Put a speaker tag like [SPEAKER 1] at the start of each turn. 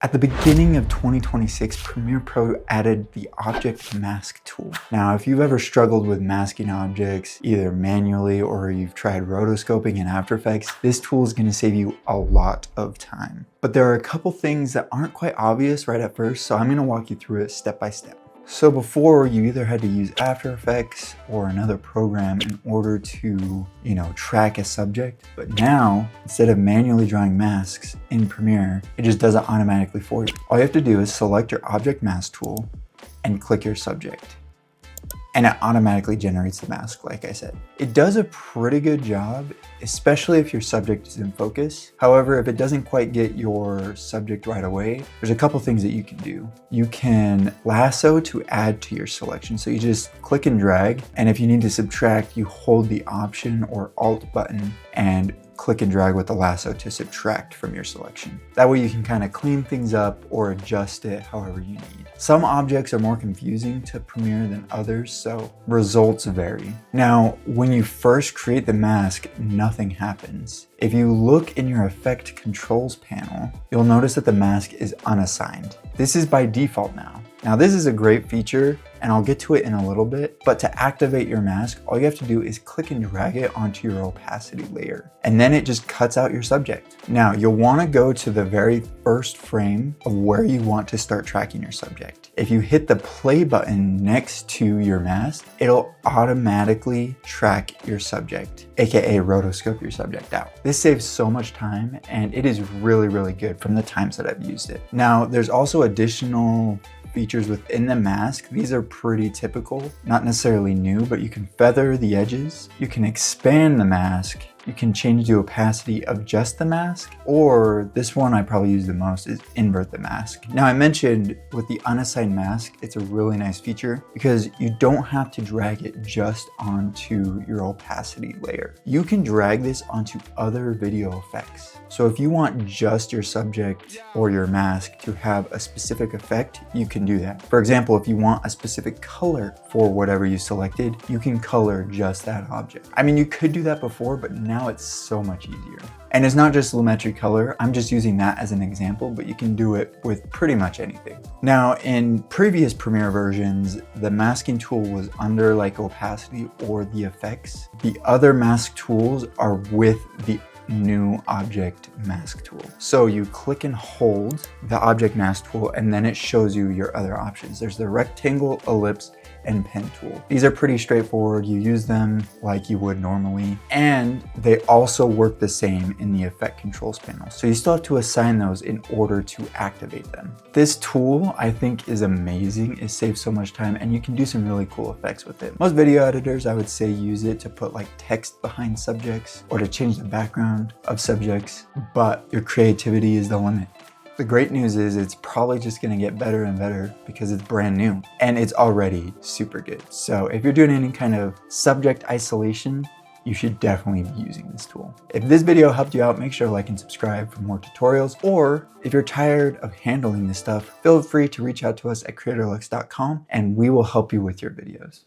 [SPEAKER 1] At the beginning of 2026, Premiere Pro added the Object Mask tool. Now, if you've ever struggled with masking objects, either manually or you've tried rotoscoping in After Effects, this tool is going to save you a lot of time. But there are a couple things that aren't quite obvious right at first, so I'm going to walk you through it step by step. So before, you either had to use After Effects or another program in order to, track a subject. But now, instead of manually drawing masks in Premiere, it just does it automatically for you. All you have to do is select your Object Mask tool and click your subject. And it automatically generates the mask, like I said. It does a pretty good job, especially if your subject is in focus. However, if it doesn't quite get your subject right away, there's a couple things that you can do. You can lasso to add to your selection. So you just click and drag, and if you need to subtract, you hold the Option or Alt button and click and drag with the lasso to subtract from your selection. That way you can kind of clean things up or adjust it however you need. Some objects are more confusing to Premiere than others, so results vary. Now, when you first create the mask, nothing happens. If you look in your Effect Controls panel, you'll notice that the mask is unassigned. This is by default now. Now, this is a great feature, and I'll get to it in a little bit, but to activate your mask, all you have to do is click and drag it onto your opacity layer, and then it just cuts out your subject. Now, you'll want to go to the very first frame of where you want to start tracking your subject. If you hit the play button next to your mask, it'll automatically track your subject, aka rotoscope your subject out. This saves so much time, and it is really, really good from the times that I've used it. Now, there's also additional features within the mask. These are pretty typical, not necessarily new, but you can feather the edges, you can expand the mask, you can change the opacity of just the mask, or this one I probably use the most is invert the mask. Now, I mentioned with the unassigned mask, it's a really nice feature because you don't have to drag it just onto your opacity layer. You can drag this onto other video effects. So if you want just your subject or your mask to have a specific effect, you can do that. For example, if you want a specific color for whatever you selected, you can color just that object. I mean, you could do that before, but now it's so much easier. And it's not just Lumetri color, I'm just using that as an example, but you can do it with pretty much anything. Now, in previous Premiere versions, the masking tool was under like opacity or the effects. The other mask tools are with the new Object Mask tool. So you click and hold the Object Mask tool, and then it shows you your other options. There's the rectangle, ellipse, and pen tool. These are pretty straightforward. You use them like you would normally, and they also work the same in the Effect Controls panel. So you still have to assign those in order to activate them. This tool, I think, is amazing. It saves so much time, and you can do some really cool effects with it. Most video editors, I would say, use it to put like text behind subjects or to change the background of subjects, but your creativity is the limit. The great news is it's probably just going to get better and better because it's brand new and it's already super good. So if you're doing any kind of subject isolation, you should definitely be using this tool. If this video helped you out, make sure to like and subscribe for more tutorials. Or if you're tired of handling this stuff, feel free to reach out to us at Creatorluxe.com and we will help you with your videos.